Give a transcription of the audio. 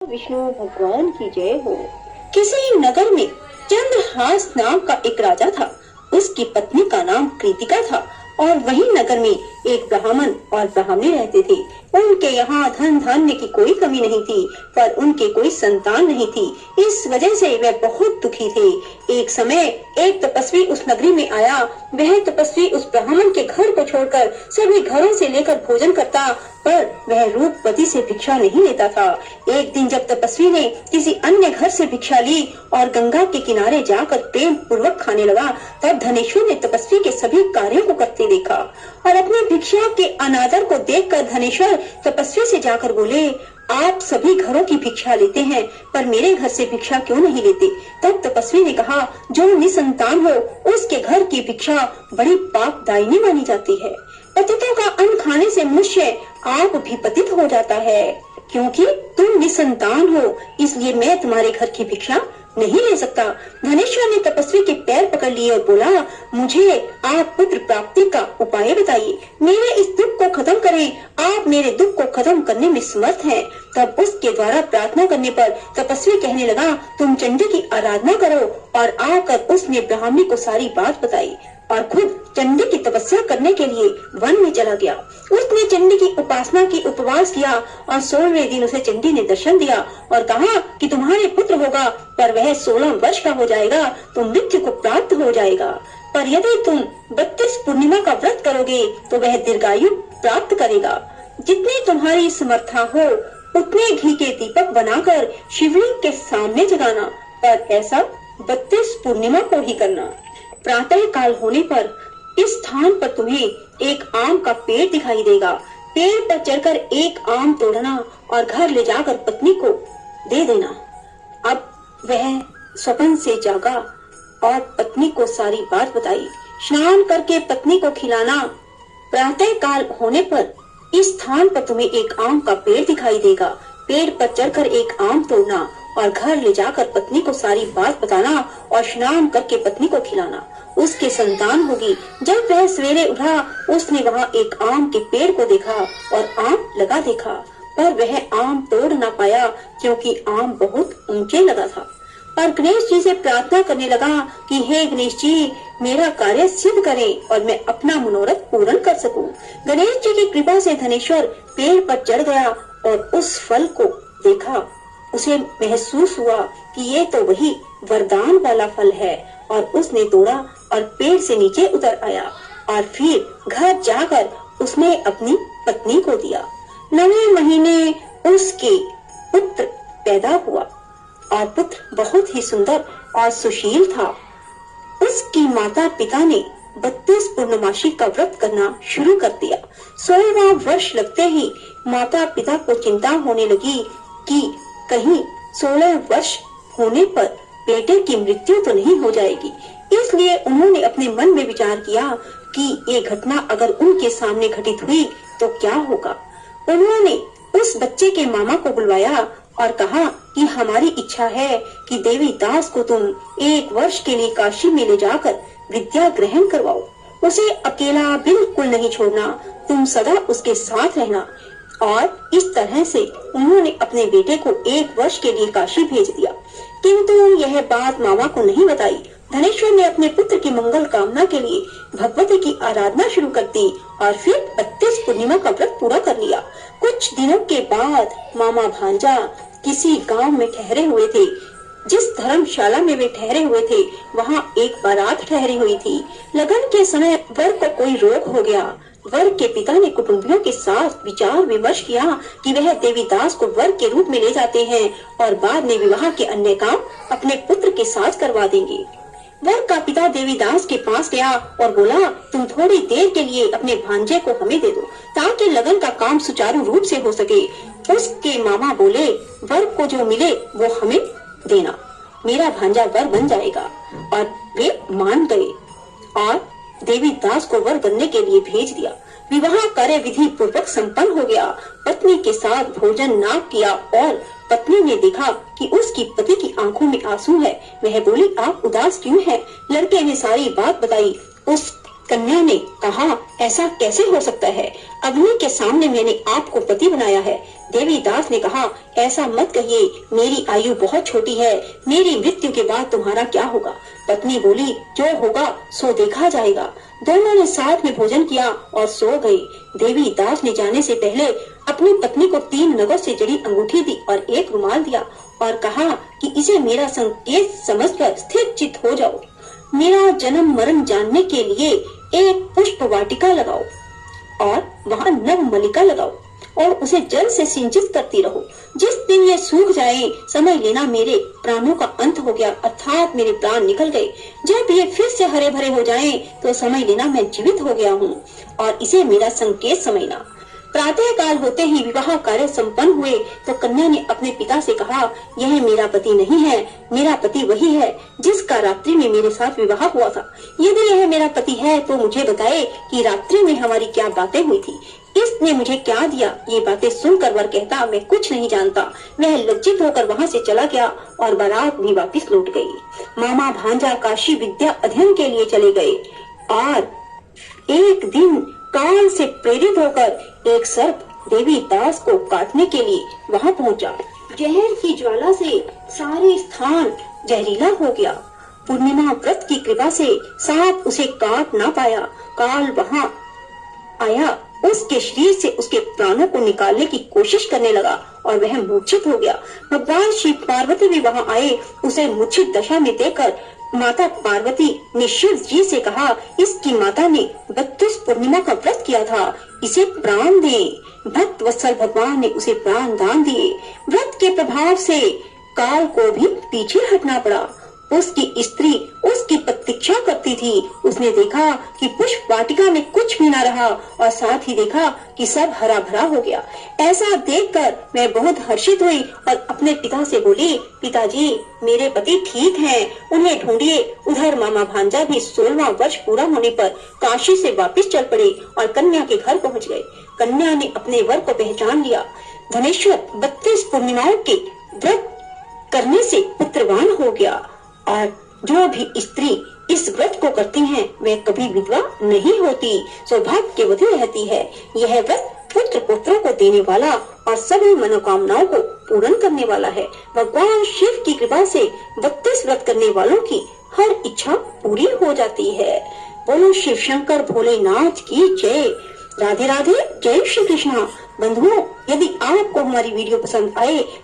विष्णु भगवान की जय हो। किसी नगर में चंद्रहास नाम का एक राजा था। उसकी पत्नी का नाम कृतिका था और वही नगर में एक ब्राह्मण और ब्राह्मणी रहते थे। उनके यहाँ धन धान्य की कोई कमी नहीं थी, पर उनके कोई संतान नहीं थी। इस वजह से वे बहुत दुखी थे। एक समय एक तपस्वी उस नगरी में आया। वह तपस्वी उस ब्राह्मण के घर को छोड़कर सभी घरों से लेकर भोजन करता, पर वह रूपवती से भिक्षा नहीं लेता था। एक दिन जब तपस्वी ने किसी अन्य घर से भिक्षा ली और गंगा के किनारे जाकर प्रेम पूर्वक खाने लगा, तब धनेश्वर ने तपस्वी के सभी कार्यों को करते देखा और अपनी भिक्षा के अनादर को देखकर धनेश्वर तपस्वी से जाकर बोले, आप सभी घरों की भिक्षा लेते हैं, पर मेरे घर से भिक्षा क्यों नहीं लेते? तब तपस्वी ने कहा, जो निसंतान हो उसके घर की भिक्षा बड़ी पापदायिनी मानी जाती है। पतितों का अन्न खाने से मनुष्य आप भी पतित हो जाता है। क्योंकि तुम निसंतान हो, इसलिए मैं तुम्हारे घर की भिक्षा नहीं ले सकता। धनेश्वर ने तपस्वी के पैर पकड़ लिए और बोला, मुझे आप पुत्र प्राप्ति का उपाय बताइए, मेरे इस दुख को खत्म करें। आप मेरे दुख को खत्म करने में समर्थ हैं। तब उसके द्वारा प्रार्थना करने पर तपस्वी कहने लगा, तुम चंडी की आराधना करो। और आकर उसने ब्राह्मणी को सारी बात बताई और खुद चंडी की तपस्या करने के लिए वन में चला गया। उसने चंडी की उपासना की, उपवास किया और 16वें दिन उसे चंडी ने दर्शन दिया और कहा कि तुम्हारे पुत्र होगा, पर वह 16 वर्ष का हो जाएगा तो मृत्यु को प्राप्त हो जाएगा। पर यदि तुम 32 पूर्णिमा का व्रत करोगे तो वह दीर्घायु प्राप्त करेगा। जितनी तुम्हारी समर्था हो उतने घी के दीपक बनाकर शिवलिंग के सामने जलाना, पर ऐसा 32 पूर्णिमा को ही करना। प्रातः काल होने पर इस स्थान पर तुम्हें एक आम का पेड़ दिखाई देगा। पेड़ पर चढ़कर एक आम तोड़ना और घर ले जाकर पत्नी को दे देना। अब वह स्वप्न से जागा और पत्नी को सारी बात बताई। स्नान करके पत्नी को खिलाना। प्रातः काल होने पर इस स्थान पर तुम्हें एक आम का पेड़ दिखाई देगा। पेड़ पर चढ़कर एक आम तोड़ना और घर ले जाकर पत्नी को सारी बात बताना और स्नान करके पत्नी को खिलाना। उसके संतान होगी। जब वह सवेरे उठा, उसने वहाँ एक आम के पेड़ को देखा और आम लगा देखा, पर वह आम तोड़ न पाया क्योंकि आम बहुत ऊंचे लगा था। और गणेश जी से प्रार्थना करने लगा कि हे गणेश जी, मेरा कार्य सिद्ध करें और मैं अपना मनोरथ पूर्ण कर सकूं। गणेश जी की कृपा से धनेश्वर पेड़ पर चढ़ गया और उस फल को देखा। उसे महसूस हुआ कि ये तो वही वरदान वाला फल है और उसने तोड़ा और पेड़ से नीचे उतर आया और फिर घर जाकर उसने अपनी पत्नी को दिया। 9वें महीने उसके पुत्र पैदा हुआ और पुत्र बहुत ही सुंदर और सुशील था। उसकी माता पिता ने 32 पूर्णमासी का व्रत करना शुरू कर दिया। 16वां वर्ष लगते ही माता पिता को चिंता होने लगी कि कहीं 16 वर्ष होने पर बेटे की मृत्यु तो नहीं हो जाएगी। इसलिए उन्होंने अपने मन में विचार किया कि ये घटना अगर उनके सामने घटित हुई तो क्या होगा। उन्होंने उस बच्चे के मामा को बुलवाया और कहा कि हमारी इच्छा है कि देवी दास को तुम 1 वर्ष के लिए काशी में ले जाकर विद्या ग्रहण करवाओ। उसे अकेला बिल्कुल नहीं छोड़ना, तुम सदा उसके साथ रहना। और इस तरह से उन्होंने अपने बेटे को 1 वर्ष के लिए काशी भेज दिया। किंतु यह बात मामा को नहीं बताई। धनेश्वर ने अपने पुत्र की मंगल कामना के लिए भगवती की आराधना शुरू कर दी और फिर 32 पूर्णिमा का व्रत पूरा कर लिया। कुछ दिनों के बाद मामा भांजा किसी गांव में ठहरे हुए थे। जिस धर्मशाला में वे ठहरे हुए थे वहां एक बारात ठहरी हुई थी। लगन के समय वर को कोई रोग हो गया। वर के पिता ने कुटुंबियों के साथ विचार विमर्श किया कि वह देवीदास को वर के रूप में ले जाते हैं और बाद में विवाह के अन्य काम अपने पुत्र के साथ करवा देंगे। वर का पिता देवीदास के पास गया और बोला, तुम थोड़ी देर के लिए अपने भांजे को हमें दे दो ताकि लगन का काम सुचारू रूप से हो सके। उसके मामा बोले, वर को जो मिले वो हमें देना, मेरा भांजा वर बन जाएगा। और वे मान गए और देवीदास को वर बनने के लिए भेज दिया। विवाह कार्य विधि पूर्वक संपन्न हो गया। पत्नी के साथ भोजन न किया और पत्नी ने देखा कि उसकी पति की आंखों में आंसू है। वह बोली, आप उदास क्यों हैं? लड़के ने सारी बात बताई। उस कन्या ने कहा, ऐसा कैसे हो सकता है? अग्नि के सामने मैंने आपको पति बनाया है। देवी दास ने कहा, ऐसा मत कहिए, मेरी आयु बहुत छोटी है, मेरी मृत्यु के बाद तुम्हारा क्या होगा? पत्नी बोली, जो होगा सो देखा जाएगा। दोनों ने साथ में भोजन किया और सो गए। देवी दास ने जाने से पहले अपनी पत्नी को 3 नगों से जड़ी अंगूठी दी और एक रुमाल दिया और कहा कि इसे मेरा संकेत समझकर स्थिर चित्त हो जाओ। मेरा जन्म मरण जानने के लिए एक पुष्प वाटिका लगाओ और वहाँ नव मलिका लगाओ और उसे जल से सिंचित करती रहो। जिस दिन ये सूख जाए, समझ लेना मेरे प्राणों का अंत हो गया, अर्थात मेरे प्राण निकल गए। जब ये फिर से हरे भरे हो जाएं, तो समझ लेना मैं जीवित हो गया हूँ और इसे मेरा संकेत समझना। प्रातः काल होते ही विवाह कार्य संपन्न हुए तो कन्या ने अपने पिता से कहा, यह मेरा पति नहीं है, मेरा पति वही है जिसका रात्रि में मेरे साथ विवाह हुआ था। यदि यह मेरा पति है तो मुझे बताए कि रात्रि में हमारी क्या बातें हुई थी, इसने मुझे क्या दिया। ये बातें सुनकर वर कहता, मैं कुछ नहीं जानता। वह लज्जित होकर वहाँ से चला गया और बारात भी वापस लौट गई। मामा भांजा काशी विद्या अध्ययन के लिए चले गए और एक दिन काल से प्रेरित होकर एक सर्प देवी दास को काटने के लिए वहाँ पहुँचा। जहर की ज्वाला से सारे स्थान जहरीला हो गया। पूर्णिमा व्रत की कृपा से सांप उसे काट ना पाया। काल वहाँ आया, उसके शरीर से उसके प्राणों को निकालने की कोशिश करने लगा और वह मूर्छित हो गया। भगवान शिव पार्वती भी वहाँ आए। उसे मूर्छित दशा में देखकर माता पार्वती ने शिव जी से कहा, इसकी माता ने 32 पूर्णिमा का व्रत किया था, इसे प्राण दे। भक्त वत्सल भगवान ने उसे प्राण दान दिए। व्रत के प्रभाव से काल को भी पीछे हटना पड़ा। उसकी स्त्री उसकी प्रतीक्षा करती थी। उसने देखा कि पुष्प वाटिका में कुछ भी न रहा और साथ ही देखा कि सब हरा भरा हो गया। ऐसा देखकर मैं बहुत हर्षित हुई और अपने पिता से बोली, पिताजी मेरे पति ठीक हैं, उन्हें ढूंढिए। उधर मामा भांजा भी 16वां वर्ष पूरा होने पर काशी से वापस चल पड़े और कन्या के घर पहुँच गए। कन्या ने अपने वर को पहचान लिया। धनेश्वर 32 पूर्णिमाओं के व्रत करने से पुत्रवान हो गया और जो भी स्त्री इस व्रत को करती हैं, वे कभी विधवा नहीं होती, सौभाग्यवती रहती है। यह व्रत पुत्र पुत्रों को देने वाला और सभी मनोकामनाओं को पूर्ण करने वाला है। भगवान शिव की कृपा से 32 व्रत करने वालों की हर इच्छा पूरी हो जाती है। बोलो शिव शंकर भोलेनाथ की जय। राधे राधे, जय श्री कृष्णा। बंधुओं, यदि आपको हमारी वीडियो पसंद आए